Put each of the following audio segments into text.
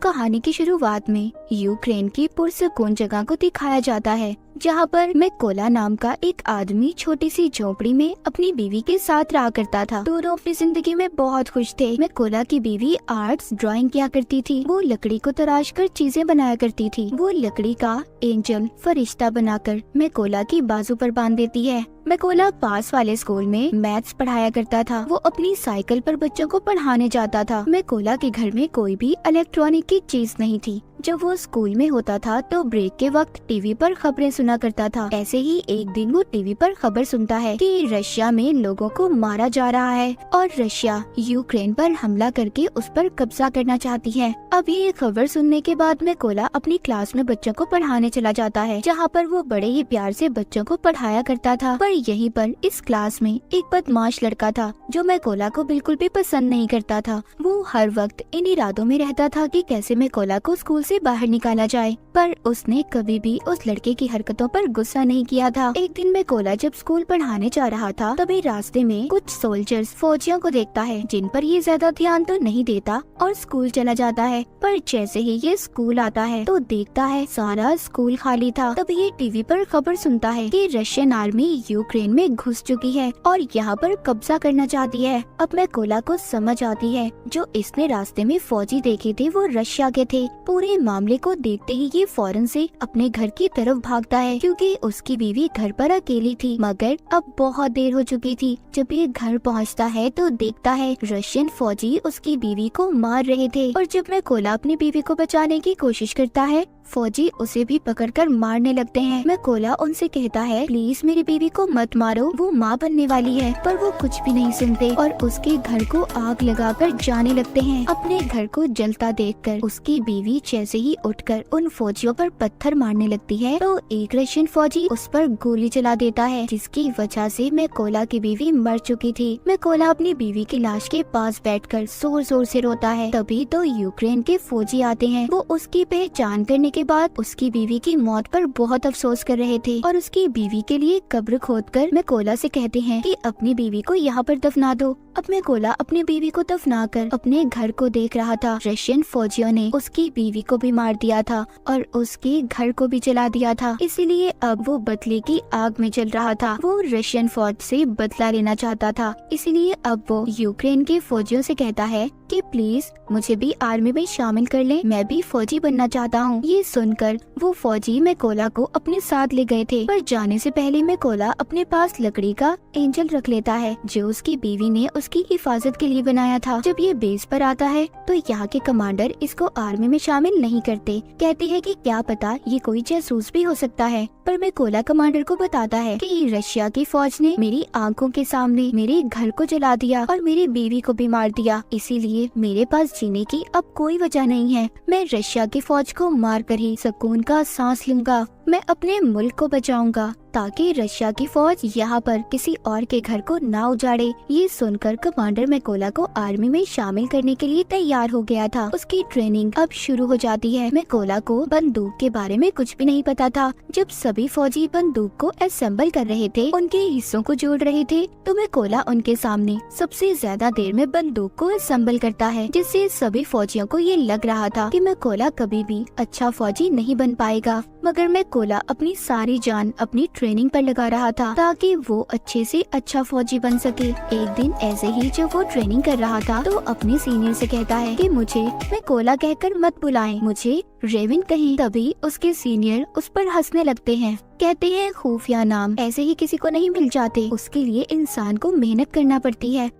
कहानी की शुरुआत में यूक्रेन की पुरसकून जगह को दिखाया जाता है, जहाँ पर मैकोला नाम का एक आदमी छोटी सी झोपड़ी में अपनी बीवी के साथ रहा करता था। दोनों अपनी जिंदगी में बहुत खुश थे। मैकोला की बीवी आर्ट्स ड्राइंग किया करती थी। वो लकड़ी को तराश कर चीजें बनाया करती थी। वो लकड़ी का एंजल फरिश्ता बनाकर मैकोला की बाजू पर बांध देती है। मैकोला पास वाले स्कूल में मैथ्स पढ़ाया करता था। वो अपनी साइकिल पर बच्चों को पढ़ाने जाता था। मैकोला के घर में कोई भी इलेक्ट्रॉनिक की चीज नहीं थी। जब वो स्कूल में होता था तो ब्रेक के वक्त टीवी पर खबरें सुना करता था। ऐसे ही एक दिन वो टीवी पर खबर सुनता है कि रशिया में लोगों को मारा जा रहा है और रशिया यूक्रेन पर हमला करके उस पर कब्जा करना चाहती है। अब ये खबर सुनने के बाद मैकोला अपनी क्लास में बच्चों को पढ़ाने चला जाता है, जहाँ पर वो बड़े ही प्यार से बच्चों को पढ़ाया करता था। पर यहीं पर इस क्लास में एक बदमाश लड़का था जो मैकोला को बिल्कुल भी पसंद नहीं करता था। वो हर वक्त इन इरादों में रहता था कि कैसे मैकोला को स्कूल से बाहर निकाला जाए, पर उसने कभी भी उस लड़के की हरकतों पर गुस्सा नहीं किया था। एक दिन मैकोला जब स्कूल पढ़ाने जा रहा था, तभी रास्ते में कुछ सोल्जर्स फौजियों को देखता है, जिन पर ये ज्यादा ध्यान तो नहीं देता और स्कूल चला जाता है। पर जैसे ही ये स्कूल आता है तो देखता है सारा स्कूल खाली था। तभी ये टीवी पर खबर सुनता है कि रशियन आर्मी यूक्रेन में घुस चुकी है और यहाँ पर कब्जा करना चाहती है। अब मैकोला को समझ आती है जो इसने रास्ते में फौजी देखे थे वो रशिया के थे। पूरे मामले को देखते ही ये फौरन से अपने घर की तरफ भागता है, क्योंकि उसकी बीवी घर पर अकेली थी। मगर अब बहुत देर हो चुकी थी। जब ये घर पहुंचता है तो देखता है रशियन फौजी उसकी बीवी को मार रहे थे और जब मैकोला अपनी बीवी को बचाने की कोशिश करता है, फौजी उसे भी पकड़कर मारने लगते हैं। मैकोला उनसे कहता है, प्लीज मेरी बीवी को मत मारो, वो माँ बनने वाली है। पर वो कुछ भी नहीं सुनते और उसके घर को आग लगाकर जाने लगते हैं। अपने घर को जलता देखकर उसकी बीवी जैसे ही उठकर उन फौजियों पर पत्थर मारने लगती है तो एक रशियन फौजी उस पर गोली चला देता है, जिसकी वजह से मैकोला की बीवी मर चुकी थी। मैकोला अपनी बीवी की लाश के पास बैठकर जोर जोर से रोता है। तभी तो यूक्रेन के फौजी आते हैं। वो उसकी पहचान करने के बाद उसकी बीवी की मौत पर बहुत अफसोस कर रहे थे और उसकी बीवी के लिए कब्र खोदकर मैकोला से कहते हैं कि अपनी बीवी को यहाँ पर दफना दो। अब मैकोला अपनी बीवी को दफनाकर अपने घर को देख रहा था। रशियन फौजियों ने उसकी बीवी को भी मार दिया था और उसके घर को भी जला दिया था, इसीलिए अब वो बदले की आग में जल रहा था। वो रशियन फौज से बदला लेना चाहता था, इसीलिए अब वो यूक्रेन के फौजियों से कहता है कि प्लीज मुझे भी आर्मी में शामिल कर ले, मैं भी फौजी बनना चाहता हूँ। ये सुनकर वो फौजी मैकोला को अपने साथ ले गए थे, पर जाने से पहले मैकोला अपने पास लकड़ी का एंजल रख लेता है जो उसकी बीवी ने उसकी हिफाजत के लिए बनाया था। जब ये बेस पर आता है तो यहाँ के कमांडर इसको आर्मी में शामिल नहीं करते, कहते हैं कि क्या पता ये कोई जासूस भी हो सकता है। पर मैकोला कमांडर को बताता है कि रशिया की फौज ने मेरी आंखों के सामने मेरे घर को जला दिया और मेरी बीवी को भी मार दिया, इसीलिए मेरे पास जीने की अब कोई वजह नहीं है। मैं रशिया की फौज को मार कर ही सुकून का सांस लूंगा। मैं अपने मुल्क को बचाऊंगा ताकि रशिया की फौज यहाँ पर किसी और के घर को ना उजाड़े। ये सुनकर कमांडर मैकोला को आर्मी में शामिल करने के लिए तैयार हो गया था। उसकी ट्रेनिंग अब शुरू हो जाती है। मैकोला को बंदूक के बारे में कुछ भी नहीं पता था। जब सभी फौजी बंदूक को असेंबल कर रहे थे, उनके हिस्सों को जोड़ रहे थे, तो मैकोला उनके सामने सबसे ज्यादा देर में बंदूक को असेंबल करता है, जिससे सभी फौजियों को ये लग रहा था कि मैकोला कभी भी अच्छा फौजी नहीं बन पाएगा। मगर मैकोला अपनी सारी जान अपनी ट्रेनिंग पर लगा रहा था ताकि वो अच्छे से अच्छा फौजी बन सके। एक दिन ऐसे ही जब वो ट्रेनिंग कर रहा था तो अपने सीनियर से कहता है कि मुझे मैकोला कहकर मत बुलाएं, मुझे रेविन कहें। तभी उसके सीनियर उस पर हंसने लगते हैं, कहते हैं खुफिया नाम ऐसे ही किसी को नहीं मिल जाते, उसके लिए इंसान को मेहनत करना पड़ती है।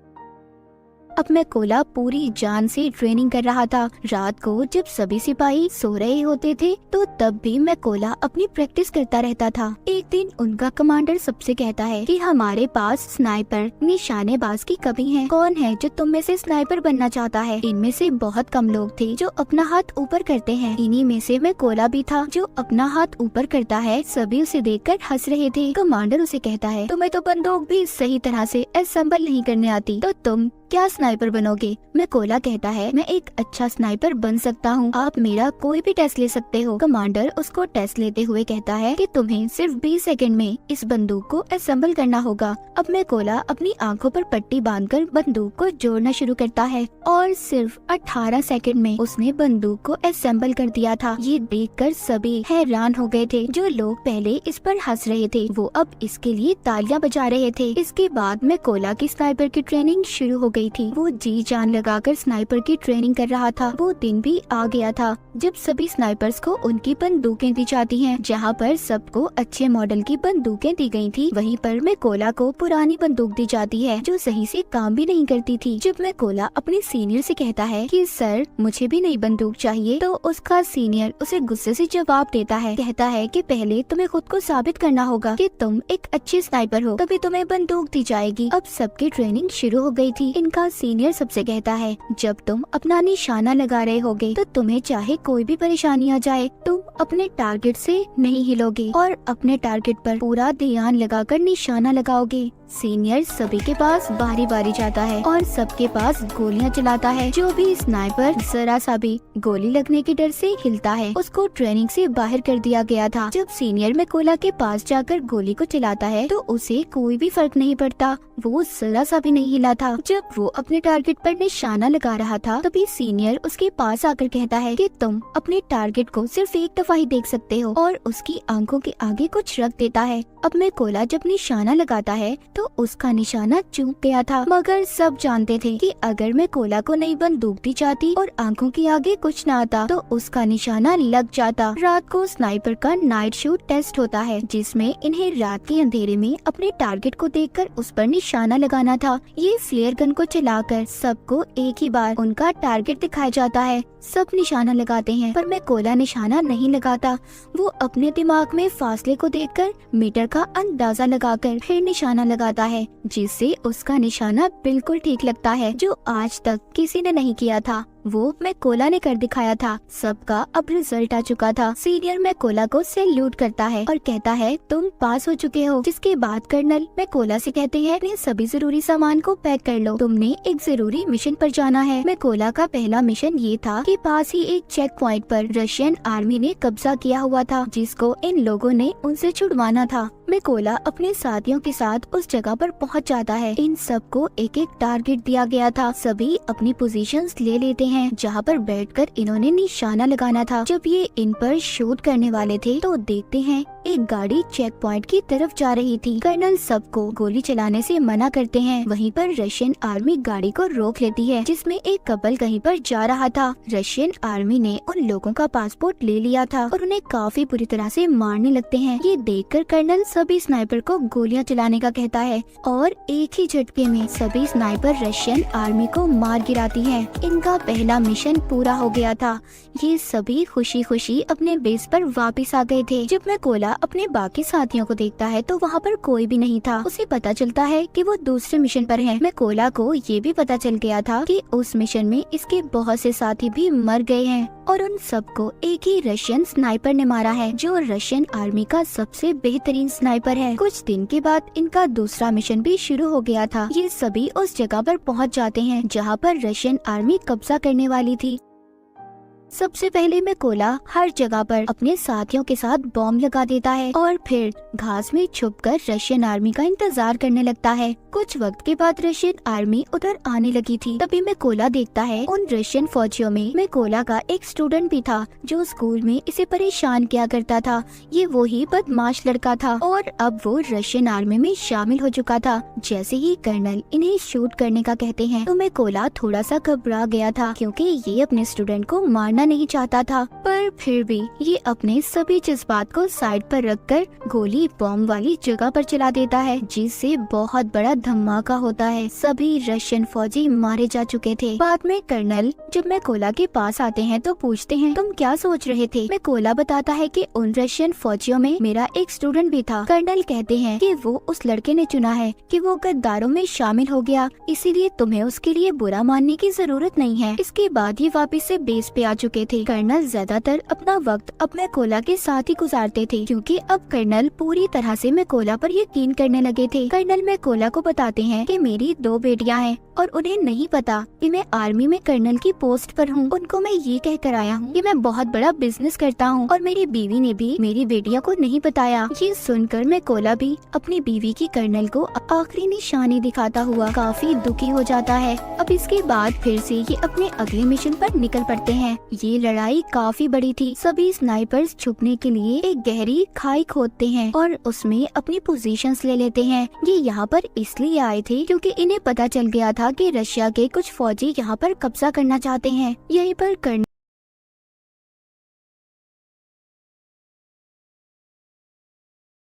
अब मैकोला पूरी जान से ट्रेनिंग कर रहा था। रात को जब सभी सिपाही सो रहे होते थे तो तब भी मैकोला अपनी प्रैक्टिस करता रहता था। एक दिन उनका कमांडर सबसे कहता है कि हमारे पास स्नाइपर निशानेबाज की कमी है, कौन है जो तुम में से स्नाइपर बनना चाहता है? इनमें से बहुत कम लोग थे जो अपना हाथ ऊपर करते हैं। इन्हीं में से मैकोला भी था जो अपना हाथ ऊपर करता है। सभी उसे देखकर हंस रहे थे। कमांडर उसे कहता है, तुम्हें तो बंदूक भी सही तरह से असेंबल नहीं करने आती, तो तुम क्या स्नाइपर बनोगे? मैकोला कहता है, मैं एक अच्छा स्नाइपर बन सकता हूँ, आप मेरा कोई भी टेस्ट ले सकते हो। कमांडर उसको टेस्ट लेते हुए कहता है कि तुम्हें सिर्फ 20 सेकंड में इस बंदूक को असेंबल करना होगा। अब मैकोला अपनी आंखों पर पट्टी बांधकर बंदूक को जोड़ना शुरू करता है और सिर्फ 18 सेकंड में उसने बंदूक को असेंबल कर दिया था। ये देखकर सभी हैरान हो गए थे। जो लोग पहले इस पर हंस रहे थे वो अब इसके लिए तालियां बजा रहे थे। इसके बाद मैकोला की स्नाइपर की ट्रेनिंग शुरू हो गई थी। वो जी जान लगाकर स्नाइपर की ट्रेनिंग कर रहा था। वो दिन भी आ गया था जब सभी स्नाइपर्स को उनकी बंदूकें दी जाती हैं। जहाँ पर सबको अच्छे मॉडल की बंदूकें दी गई थी, वहीं पर मैकोला को पुरानी बंदूक दी जाती है जो सही से काम भी नहीं करती थी। जब मैकोला अपने सीनियर से कहता है कि सर मुझे भी नई बंदूक चाहिए, तो उसका सीनियर उसे गुस्से से जवाब देता है। कहता है कि पहले तुम्हें खुद को साबित करना होगा कि तुम एक अच्छे स्नाइपर हो, तभी तुम्हें बंदूक दी जाएगी। अब सबकी ट्रेनिंग शुरू हो गई थी। इनका सीनियर सबसे कहता है, जब तुम अपना निशाना लगा रहे होगे तो तुम्हें चाहे कोई भी परेशानी आ जाए, तुम अपने टारगेट से नहीं हिलोगे और अपने टारगेट पर पूरा ध्यान लगाकर निशाना लगाओगे। सीनियर सभी के पास बारी बारी जाता है और सबके पास गोलियां चलाता है। जो भी स्नाइपर जरा सा भी गोली लगने के डर से हिलता है उसको ट्रेनिंग से बाहर कर दिया गया था। जब सीनियर मैकोला के पास जाकर गोली को चलाता है तो उसे कोई भी फर्क नहीं पड़ता, वो जरा सा भी नहीं हिला था। जब वो अपने टारगेट पर निशाना लगा रहा था तभी सीनियर उसके पास आकर कहता है कि तुम अपने टारगेट को सिर्फ एक दफा ही देख सकते हो, और उसकी आंखों के आगे कुछ रख देता है। अब मैकोला जब निशाना लगाता है तो उसका निशाना चूक गया था, मगर सब जानते थे कि अगर मैकोला को नई बंदूक दी जाती और आंखों के आगे कुछ न आता तो उसका निशाना लग जाता। रात को स्नाइपर का नाइट शूट टेस्ट होता है जिसमें इन्हें रात के अंधेरे में अपने टारगेट को देखकर उस पर निशाना लगाना था। ये फ्लेयर गन को चलाकर सबको एक ही बार उनका टारगेट दिखाया जाता है। सब निशाना लगाते हैं पर मैकोला निशाना नहीं लगाता। वो अपने दिमाग में फासले को देखकर मीटर का अंदाजा लगाकर फिर निशाना लगाता है, जिससे उसका निशाना बिल्कुल ठीक लगता है, जो आज तक किसी ने नहीं किया था। वो मैकोला ने कर दिखाया था। सबका अब रिजल्ट आ चुका था। सीनियर मैकोला को सैल्यूट करता है और कहता है तुम पास हो चुके हो। जिसके बाद कर्नल मैकोला से कहते हैं अपने सभी जरूरी सामान को पैक कर लो, तुमने एक जरूरी मिशन पर जाना है। मैकोला का पहला मिशन ये था कि पास ही एक चेक पॉइंट पर रशियन आर्मी ने कब्जा किया हुआ था जिसको इन लोगों ने उनसे छुड़वाना था। मैकोला अपने साथियों के साथ उस जगह पर पहुंच जाता है। इन सबको एक एक टारगेट दिया गया था। सभी अपनी पोजीशंस ले लेते हैं जहां पर बैठकर इन्होंने निशाना लगाना था। जब ये इन पर शूट करने वाले थे तो देखते हैं एक गाड़ी चेक पॉइंट की तरफ जा रही थी। कर्नल सबको गोली चलाने से मना करते हैं। वहीं पर रशियन आर्मी गाड़ी को रोक लेती है जिसमें एक कपल कहीं पर जा रहा था। रशियन आर्मी ने उन लोगों का पासपोर्ट ले लिया था और उन्हें काफी बुरी तरह से मारने लगते हैं। ये देखकर कर्नल सभी स्नाइपर को गोलियां चलाने का कहता है और एक ही झटके में सभी स्नाइपर रशियन आर्मी को मार गिराती हैं। इनका पहला मिशन पूरा हो गया था। ये सभी खुशी खुशी अपने बेस पर वापस आ गए थे। जब मैकोला अपने बाकी साथियों को देखता है तो वहाँ पर कोई भी नहीं था। उसे पता चलता है कि वो दूसरे मिशन पर है। मैकोला को ये भी पता चल गया था कि उस मिशन में इसके बहुत से साथी भी मर गए हैं और उन सबको एक ही रशियन स्नाइपर ने मारा है जो रशियन आर्मी का सबसे बेहतरीन स्नाइपर है। कुछ दिन के बाद इनका दूसरा मिशन भी शुरू हो गया था। ये सभी उस जगह पर पहुंच जाते हैं जहां पर रशियन आर्मी कब्जा करने वाली थी। सबसे पहले मैकोला हर जगह पर अपने साथियों के साथ बॉम्ब लगा देता है और फिर घास में छुपकर रशियन आर्मी का इंतजार करने लगता है। कुछ वक्त के बाद रशियन आर्मी उधर आने लगी थी। तभी मैकोला देखता है उन रशियन फौजियों में मैकोला का एक स्टूडेंट भी था जो स्कूल में इसे परेशान किया करता था। ये वही बदमाश लड़का था और अब वो रशियन आर्मी में शामिल हो चुका था। जैसे ही कर्नल इन्हें शूट करने का कहते हैं तो मैकोला थोड़ा सा घबरा गया था क्योंकि ये अपने स्टूडेंट को मारना नहीं चाहता था, पर फिर भी ये अपने सभी जज्बात को साइड पर रखकर गोली बॉम्ब वाली जगह पर चला देता है जिससे बहुत बड़ा धमाका होता है। सभी रशियन फौजी मारे जा चुके थे। बाद में कर्नल जब मैकोला के पास आते हैं तो पूछते हैं तुम क्या सोच रहे थे? मैकोला बताता है कि उन रशियन फौजियों में मेरा एक स्टूडेंट भी था। कर्नल कहते हैं कि वो उस लड़के ने चुना है कि वो गद्दारों में शामिल हो गया, इसीलिए तुम्हें उसके लिए बुरा मानने की जरूरत नहीं है। इसके बाद ये वापस से बेस पे आ चुके चुके थे। कर्नल ज्यादातर अपना वक्त अब मैकोला के साथ ही गुजारते थे, क्योंकि अब कर्नल पूरी तरह से मैकोला पर यकीन करने लगे थे। कर्नल मैकोला को बताते हैं कि मेरी 2 बेटियां हैं और उन्हें नहीं पता कि मैं आर्मी में कर्नल की पोस्ट पर हूँ। उनको मैं ये कह कर आया हूँ कि मैं बहुत बड़ा बिजनेस करता हूँ और मेरी बीवी ने भी मेरी बेटियों को नहीं बताया। ये सुनकर मैकोला भी अपनी बीवी की कर्नल को आखिरी निशानी दिखाता हुआ काफी दुखी हो जाता है। अब इसके बाद फिर से ये अपने अगले मिशन पर निकल पड़ते हैं। ये लड़ाई काफी बड़ी थी। सभी स्नाइपर्स छुपने के लिए एक गहरी खाई खोदते हैं और उसमें अपनी पोजीशंस ले लेते हैं। ये यहाँ पर इसलिए आए थे क्योंकि इन्हें पता चल गया था कि रशिया के कुछ फौजी यहाँ पर कब्जा करना चाहते हैं। यहीं पर कर्नल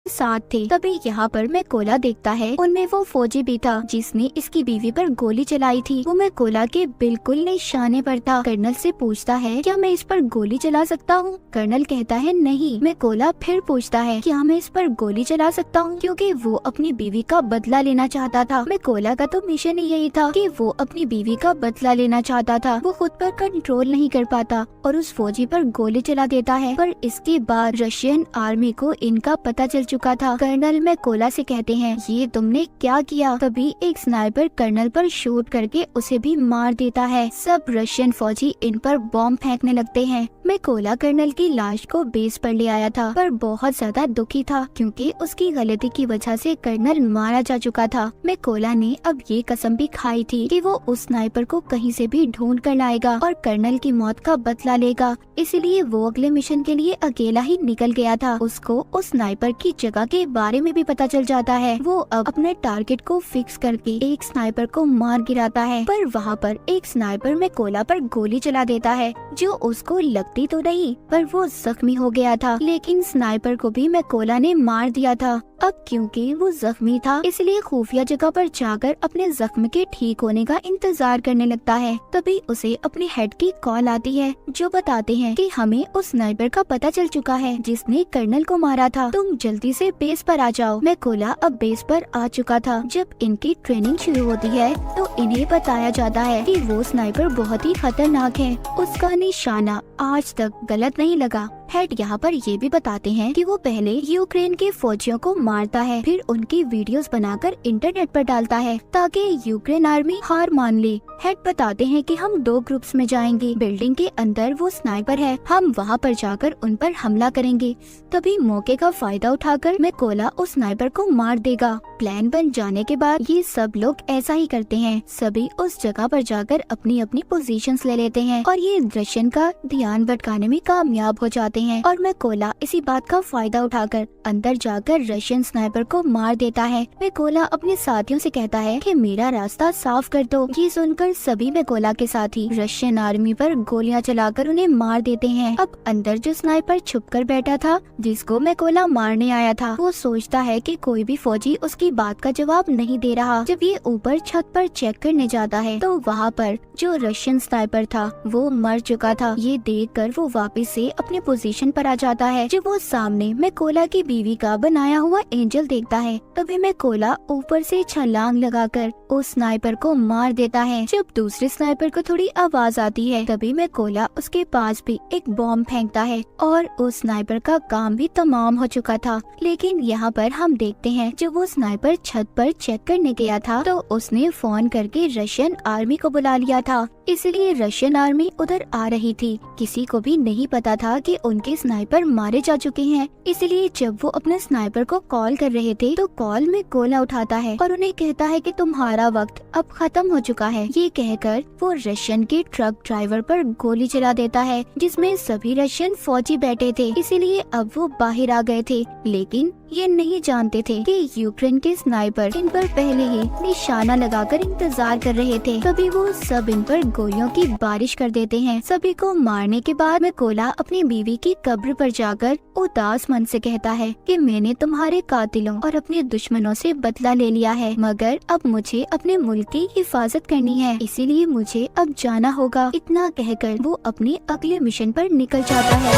साथ थे। तभी यहाँ पर मैकोला देखता है उनमें वो फौजी भी था जिसने इसकी बीवी पर गोली चलाई थी। वो मैकोला के बिल्कुल निशाने पर था। कर्नल से पूछता है क्या मैं इस पर गोली चला सकता हूँ? कर्नल कहता है नहीं। मैकोला फिर पूछता है क्या मैं इस पर गोली चला सकता हूँ, क्योंकि वो अपनी बीवी का बदला लेना चाहता था। मैकोला का तो मिशन ही यही था कि वो अपनी बीवी का बदला लेना चाहता था। वो खुद पर कंट्रोल नहीं कर पाता और उस फौजी पर गोली चला देता है। पर इसके बाद रशियन आर्मी को इनका पता चल चुका था। कर्नल मैकोला से कहते हैं ये तुमने क्या किया? तभी एक स्नाइपर कर्नल पर शूट करके उसे भी मार देता है। सब रशियन फौजी इन पर बॉम्ब फेंकने लगते हैं। मैकोला कर्नल की लाश को बेस पर ले आया था, पर बहुत ज्यादा दुखी था क्योंकि उसकी गलती की वजह से कर्नल मारा जा चुका था। मैकोला ने अब ये कसम भी खाई थी कि वो उस स्नाइपर को कहीं से भी ढूंढ कर लाएगा और कर्नल की मौत का बदला लेगा। इसलिए वो अगले मिशन के लिए अकेला ही निकल गया था। उसको उस स्नाइपर की जगह के बारे में भी पता चल जाता है। वो अब अपने टारगेट को फिक्स करके एक स्नाइपर को मार गिराता है, पर वहाँ पर एक स्नाइपर मैकोला पर गोली चला देता है जो उसको लगती तो नहीं, पर वो जख्मी हो गया था। लेकिन स्नाइपर को भी मैकोला ने मार दिया था। अब क्योंकि वो जख्मी था इसलिए खुफिया जगह पर जाकर अपने जख्म के ठीक होने का इंतजार करने लगता है। तभी उसे अपने हेड की कॉल आती है जो बताते हैं कि हमें उस स्नाइपर का पता चल चुका है जिसने कर्नल को मारा था। तुम जल्दी से बेस पर आ जाओ। मैकोला अब बेस पर आ चुका था। जब इनकी ट्रेनिंग शुरू होती है तो इन्हें बताया जाता है कि वो स्नाइपर बहुत ही खतरनाक है। उसका निशाना आज तक गलत नहीं लगा। हेड यहाँ पर ये भी बताते हैं कि वो पहले यूक्रेन के फौजियों को मारता है, फिर उनकी वीडियोस बनाकर इंटरनेट पर डालता है ताकि यूक्रेन आर्मी हार मान ले। हेड बताते हैं कि हम 2 ग्रुप्स में जाएंगे। बिल्डिंग के अंदर वो स्नाइपर है, हम वहाँ पर जाकर उन पर हमला करेंगे। तभी मौके का फायदा उठाकर मैकोला उस स्नाइपर को मार देगा। प्लान बन जाने के बाद ये सब लोग ऐसा ही करते हैं। सभी उस जगह पर जाकर अपनी अपनी पोजीशंस ले लेते हैं और ये रशियन का ध्यान भटकाने में कामयाब हो जाते हैं। और मैकोला इसी बात का फायदा उठाकर अंदर जाकर रशियन स्नाइपर को मार देता है। मैकोला अपने साथियों से कहता है कि मेरा रास्ता साफ कर दो। ये सुनकर सभी मैकोला के साथी रशियन आर्मी पर गोलियां चलाकर उन्हें मार देते हैं। अब अंदर जो स्नाइपर छुपकर बैठा था जिसको मैकोला मारने आया था, वो सोचता है कि कोई भी फौजी उसकी बात का जवाब नहीं दे रहा। जब ये ऊपर छत पर चेक करने जाता है तो वहाँ पर जो रशियन स्नाइपर था वो मर चुका था। ये देखकर वो वापस से अपने पोजीशन पर आ जाता है। जब वो सामने मैकोला की बीवी का बनाया हुआ एंजल देखता है तभी मैकोला ऊपर से छलांग लगाकर उस स्नाइपर को मार देता है। जब दूसरे स्नाइपर को थोड़ी आवाज आती है तभी मैकोला उसके पास भी एक बॉम्ब फेंकता है और उस स्नाइपर का काम भी तमाम हो चुका था। लेकिन यहाँ पर हम देखते हैं जब वो स्नाइपर छत पर चेक करने गया था तो उसने फोन करके रशियन आर्मी को बुला लिया था, इसलिए रशियन आर्मी उधर आ रही थी। किसी को भी नहीं पता था कि उनके स्नाइपर मारे जा चुके हैं। इसलिए जब वो अपने स्नाइपर को कॉल कर रहे थे तो कॉल में मैकोला उठाता है और उन्हें कहता है कि तुम्हारा वक्त अब खत्म हो चुका है। ये कहकर वो रशियन के ट्रक ड्राइवर पर गोली चला देता है जिसमें सभी रशियन फौजी बैठे थे। इसीलिए अब वो बाहर आ गए थे, लेकिन ये नहीं जानते थे कि यूक्रेन के स्नाइपर इन पर पहले ही निशाना लगाकर इंतजार कर रहे थे। तभी वो सब इन पर गोलियों की बारिश कर देते हैं। सभी को मारने के बाद मैकोला अपनी बीवी की कब्र पर जाकर उदास मन से कहता है कि मैंने तुम्हारे कातिलों और अपने दुश्मनों से बदला ले लिया है, मगर अब मुझे अपने मुल्क की हिफाजत करनी है, इसीलिए मुझे अब जाना होगा। इतना कहकर वो अपने अगले मिशन पर निकल जाता है।